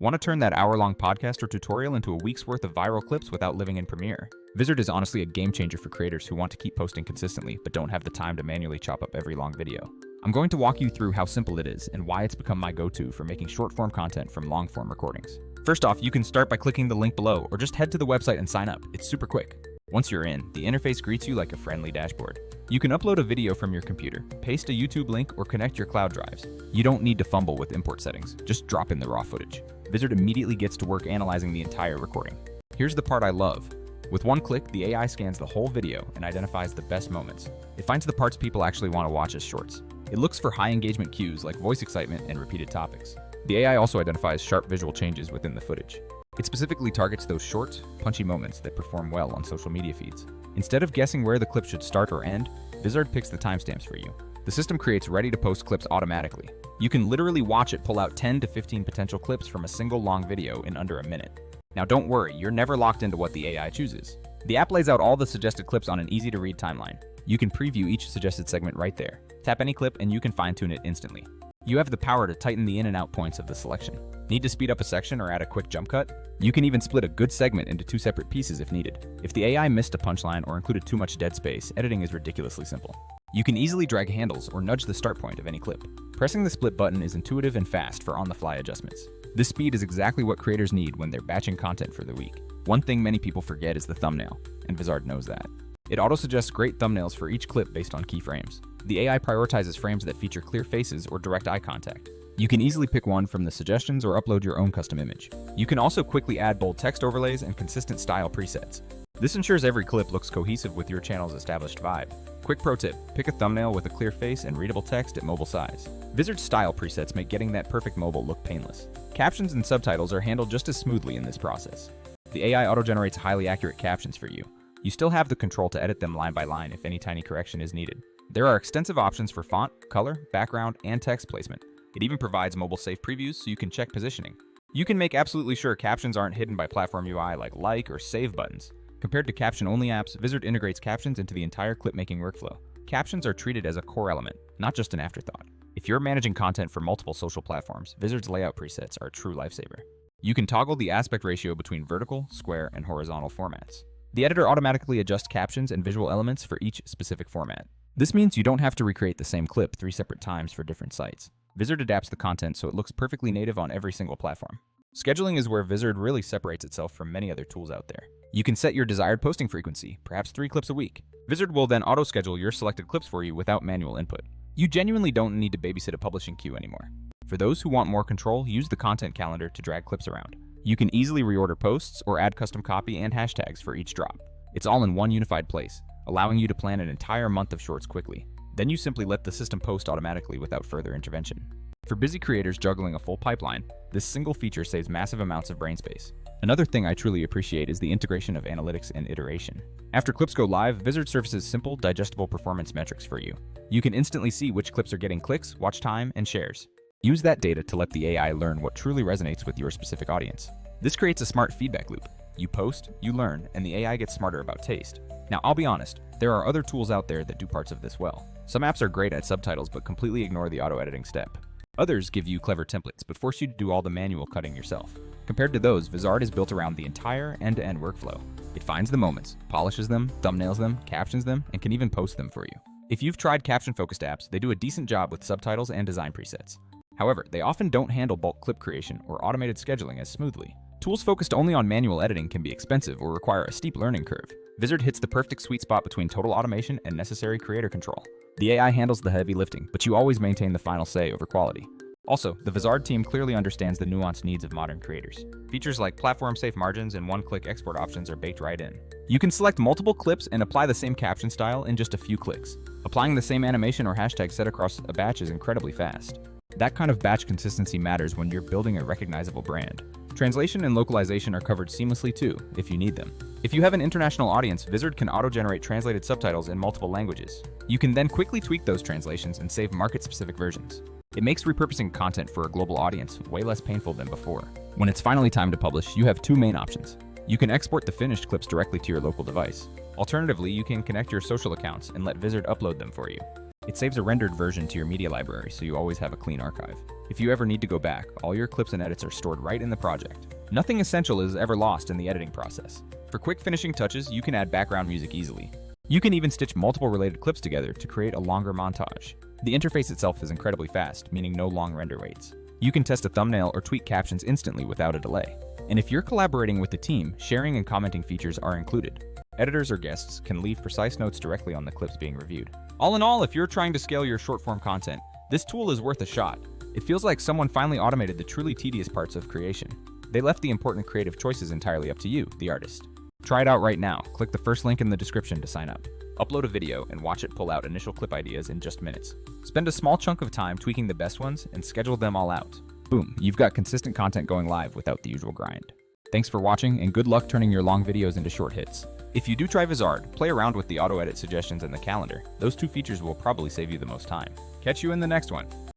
Want to turn that hour-long podcast or tutorial into a week's worth of viral clips without living in Premiere? Vizard is honestly a game changer for creators who want to keep posting consistently but don't have the time to manually chop up every long video. I'm going to walk you through how simple it is and why it's become my go-to for making short-form content from long-form recordings. First off, you can start by clicking the link below or just head to the website and sign up. It's super quick. Once you're in, the interface greets you like a friendly dashboard. You can upload a video from your computer, paste a YouTube link, or connect your cloud drives. You don't need to fumble with import settings, just drop in the raw footage. Vizard immediately gets to work analyzing the entire recording. Here's the part I love. With one click, the AI scans the whole video and identifies the best moments. It finds the parts people actually want to watch as shorts. It looks for high engagement cues like voice excitement and repeated topics. The AI also identifies sharp visual changes within the footage. It specifically targets those short, punchy moments that perform well on social media feeds. Instead of guessing where the clip should start or end, Vizard picks the timestamps for you. The system creates ready-to-post clips automatically. You can literally watch it pull out 10 to 15 potential clips from a single long video in under a minute. Now don't worry, you're never locked into what the AI chooses. The app lays out all the suggested clips on an easy-to-read timeline. You can preview each suggested segment right there. Tap any clip and you can fine-tune it instantly. You have the power to tighten the in and out points of the selection. Need to speed up a section or add a quick jump cut? You can even split a good segment into two separate pieces if needed. If the AI missed a punchline or included too much dead space, editing is ridiculously simple. You can easily drag handles or nudge the start point of any clip. Pressing the split button is intuitive and fast for on-the-fly adjustments. This speed is exactly what creators need when they're batching content for the week. One thing many people forget is the thumbnail, and Vizard knows that. It auto-suggests great thumbnails for each clip based on keyframes. The AI prioritizes frames that feature clear faces or direct eye contact. You can easily pick one from the suggestions or upload your own custom image. You can also quickly add bold text overlays and consistent style presets. This ensures every clip looks cohesive with your channel's established vibe. Quick pro tip, pick a thumbnail with a clear face and readable text at mobile size. Vizard's style presets make getting that perfect mobile look painless. Captions and subtitles are handled just as smoothly in this process. The AI auto-generates highly accurate captions for you. You still have the control to edit them line by line if any tiny correction is needed. There are extensive options for font, color, background, and text placement. It even provides mobile-safe previews so you can check positioning. You can make absolutely sure captions aren't hidden by platform UI like or save buttons. Compared to caption-only apps, Vizard integrates captions into the entire clip-making workflow. Captions are treated as a core element, not just an afterthought. If you're managing content for multiple social platforms, Vizard's layout presets are a true lifesaver. You can toggle the aspect ratio between vertical, square, and horizontal formats. The editor automatically adjusts captions and visual elements for each specific format. This means you don't have to recreate the same clip 3 separate times for different sites. Vizard adapts the content so it looks perfectly native on every single platform. Scheduling is where Vizard really separates itself from many other tools out there. You can set your desired posting frequency, perhaps 3 clips a week. Vizard will then auto-schedule your selected clips for you without manual input. You genuinely don't need to babysit a publishing queue anymore. For those who want more control, use the content calendar to drag clips around. You can easily reorder posts or add custom copy and hashtags for each drop. It's all in one unified place, allowing you to plan an entire month of shorts quickly. Then you simply let the system post automatically without further intervention. For busy creators juggling a full pipeline, this single feature saves massive amounts of brain space. Another thing I truly appreciate is the integration of analytics and iteration. After clips go live, Vizard surfaces simple, digestible performance metrics for you. You can instantly see which clips are getting clicks, watch time, and shares. Use that data to let the AI learn what truly resonates with your specific audience. This creates a smart feedback loop. You post, you learn, and the AI gets smarter about taste. Now, I'll be honest, there are other tools out there that do parts of this well. Some apps are great at subtitles but completely ignore the auto-editing step. Others give you clever templates but force you to do all the manual cutting yourself. Compared to those, Vizard is built around the entire end-to-end workflow. It finds the moments, polishes them, thumbnails them, captions them, and can even post them for you. If you've tried caption-focused apps, they do a decent job with subtitles and design presets. However, they often don't handle bulk clip creation or automated scheduling as smoothly. Tools focused only on manual editing can be expensive or require a steep learning curve. Vizard hits the perfect sweet spot between total automation and necessary creator control. The AI handles the heavy lifting, but you always maintain the final say over quality. Also, the Vizard team clearly understands the nuanced needs of modern creators. Features like platform-safe margins and one-click export options are baked right in. You can select multiple clips and apply the same caption style in just a few clicks. Applying the same animation or hashtag set across a batch is incredibly fast. That kind of batch consistency matters when you're building a recognizable brand. Translation and localization are covered seamlessly too, if you need them. If you have an international audience, Vizard can auto-generate translated subtitles in multiple languages. You can then quickly tweak those translations and save market-specific versions. It makes repurposing content for a global audience way less painful than before. When it's finally time to publish, you have 2 main options. You can export the finished clips directly to your local device. Alternatively, you can connect your social accounts and let Vizard upload them for you. It saves a rendered version to your media library so you always have a clean archive. If you ever need to go back, all your clips and edits are stored right in the project. Nothing essential is ever lost in the editing process. For quick finishing touches, you can add background music easily. You can even stitch multiple related clips together to create a longer montage. The interface itself is incredibly fast, meaning no long render waits. You can test a thumbnail or tweak captions instantly without a delay. And if you're collaborating with the team, sharing and commenting features are included. Editors or guests can leave precise notes directly on the clips being reviewed. All in all, if you're trying to scale your short-form content, this tool is worth a shot. It feels like someone finally automated the truly tedious parts of creation. They left the important creative choices entirely up to you, the artist. Try it out right now. Click the first link in the description to sign up. Upload a video and watch it pull out initial clip ideas in just minutes. Spend a small chunk of time tweaking the best ones and schedule them all out. Boom, you've got consistent content going live without the usual grind. Thanks for watching, and good luck turning your long videos into short hits. If you do try Vizard, play around with the auto-edit suggestions and the calendar. Those two features will probably save you the most time. Catch you in the next one.